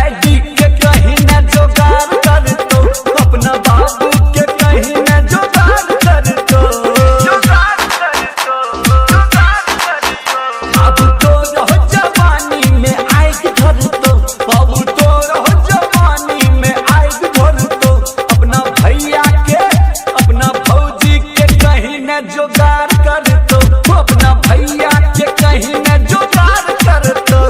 Daddy के कहीं न जुगाड़ कर तो, अपना बाबू के कहीं न जुगाड़ कर तो। अब तो रहो जवानी में आग धर तो, अब तो रहो जवानी में आग धर तो, अपना भैया के अपना भौजी के कहीं न जुगाड़ कर तो, अपना भैया के कहीं न जुगाड़ कर तो।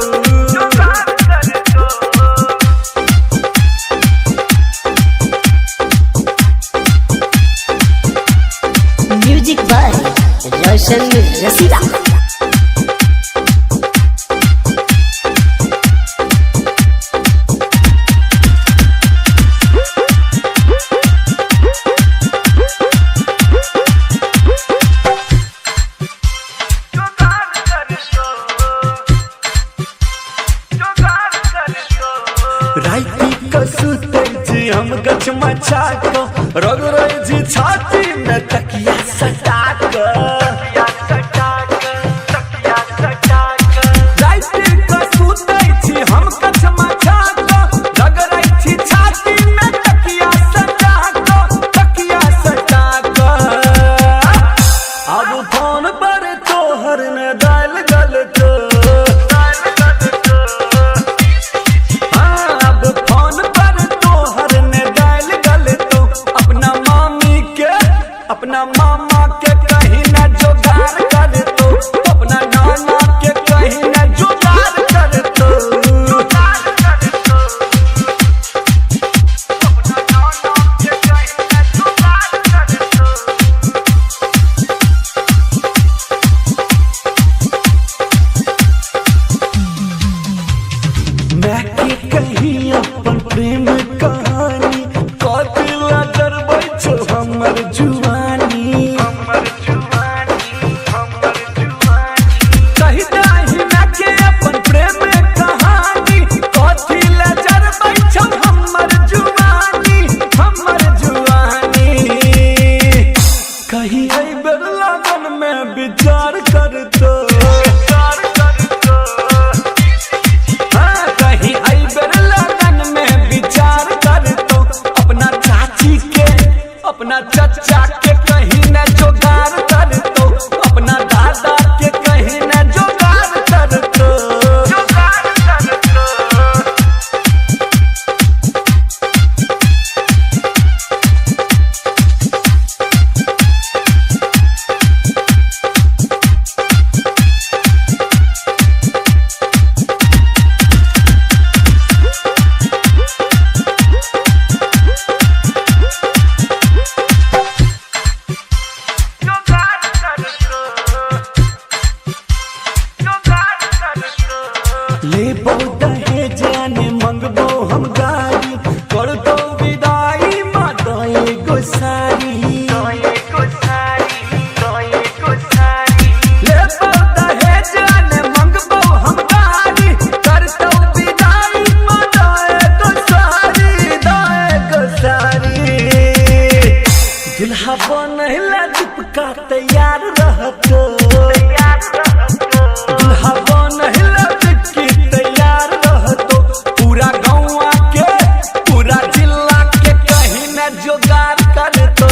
म्यूजिक बाय रोशन रसीदा। राइती कसुते जी हम गछ मचा को, रगड़े जी छाती में तकिया सटा को। राइती कसुते जी हम गछ मचा को, रगड़े जी छाती में तकिया सटा को, तकिया सटा को। अब फोन पर तोहर ने डाल गल तो, अपना मामा के कहीं न जुगाड़ कर तो, अपना नाना के कहीं न जुगाड़ कर तो। अपना नाना के कहीं न जुगाड़ कर तो। मैं के कहीं अपन प्रेम कहानी कतिला डरबै छो हमर जुआनी। कही दाही मैं के अपन प्रेम कहानी कतिला डरबै छो हमर जुआनी, हमर जुआनी। कहीं आई बेर लगन में विचार कर तो, कहीं आई बेर लगन में विचार कर तो, अपना चाची के अपना चचा के कहीं न जुगाड़ कर तो, अपना दादा के कहीं न जुगाड़ कर तो। ले दहेज जाने मंगबो हम गाड़ी, कर दो विदाई माँ दोए गोसारी। ले दहेज जाने मंगबो हम गाड़ी, कर दो विदाई माँ दोए गोसारी, दोए गोसारी। दुल्हा बनैला दीपका तैयार रहतो, दुल्हा बनैला तैयार रहतो। पूरा गौवा के पूरा जिला के कहीं न जुगाड़ कर तो,